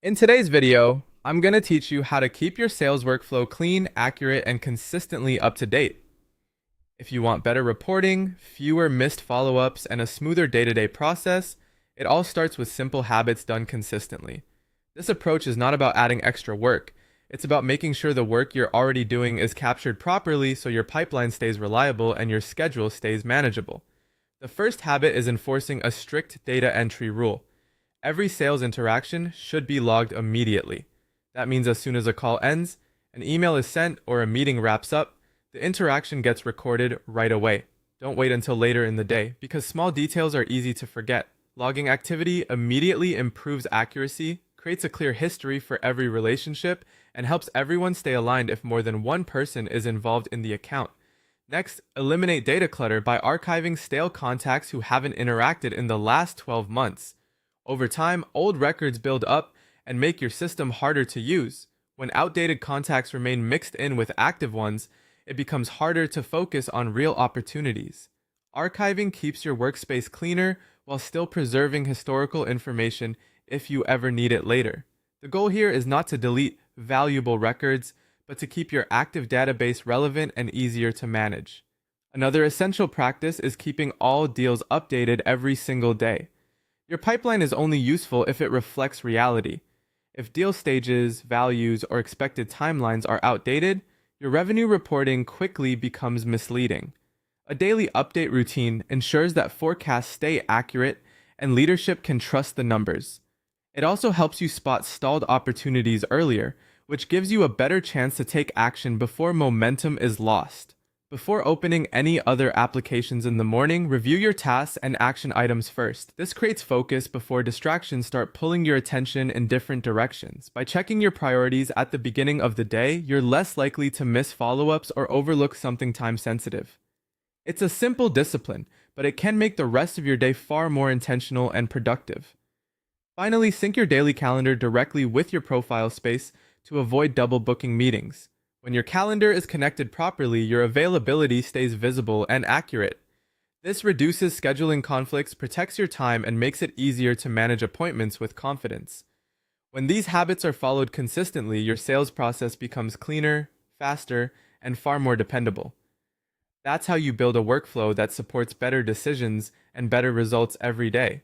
In today's video, I'm going to teach you how to keep your sales workflow clean, accurate, and consistently up to date. If you want better reporting, fewer missed follow-ups, and a smoother day-to-day process, it all starts with simple habits done consistently. This approach is not about adding extra work. It's about making sure the work you're already doing is captured properly so your pipeline stays reliable and your schedule stays manageable. The first habit is enforcing a strict data entry rule. Every sales interaction should be logged immediately. That means as soon as a call ends, an email is sent, or a meeting wraps up, the interaction gets recorded right away. Don't wait until later in the day, because small details are easy to forget. Logging activity immediately improves accuracy, creates a clear history for every relationship, and helps everyone stay aligned if more than one person is involved in the account. Next, eliminate data clutter by archiving stale contacts who haven't interacted in the last 12 months. Over time, old records build up and make your system harder to use. When outdated contacts remain mixed in with active ones, it becomes harder to focus on real opportunities. Archiving keeps your workspace cleaner while still preserving historical information if you ever need it later. The goal here is not to delete valuable records, but to keep your active database relevant and easier to manage. Another essential practice is keeping all deals updated every single day. Your pipeline is only useful if it reflects reality. If deal stages, values, or expected timelines are outdated, your revenue reporting quickly becomes misleading. A daily update routine ensures that forecasts stay accurate and leadership can trust the numbers. It also helps you spot stalled opportunities earlier, which gives you a better chance to take action before momentum is lost. Before opening any other applications in the morning, review your tasks and action items first. This creates focus before distractions start pulling your attention in different directions. By checking your priorities at the beginning of the day, you're less likely to miss follow-ups or overlook something time-sensitive. It's a simple discipline, but it can make the rest of your day far more intentional and productive. Finally, sync your daily calendar directly with your profile space to avoid double booking meetings. When your calendar is connected properly, your availability stays visible and accurate. This reduces scheduling conflicts, protects your time, and makes it easier to manage appointments with confidence. When these habits are followed consistently, your sales process becomes cleaner, faster, and far more dependable. That's how you build a workflow that supports better decisions and better results every day.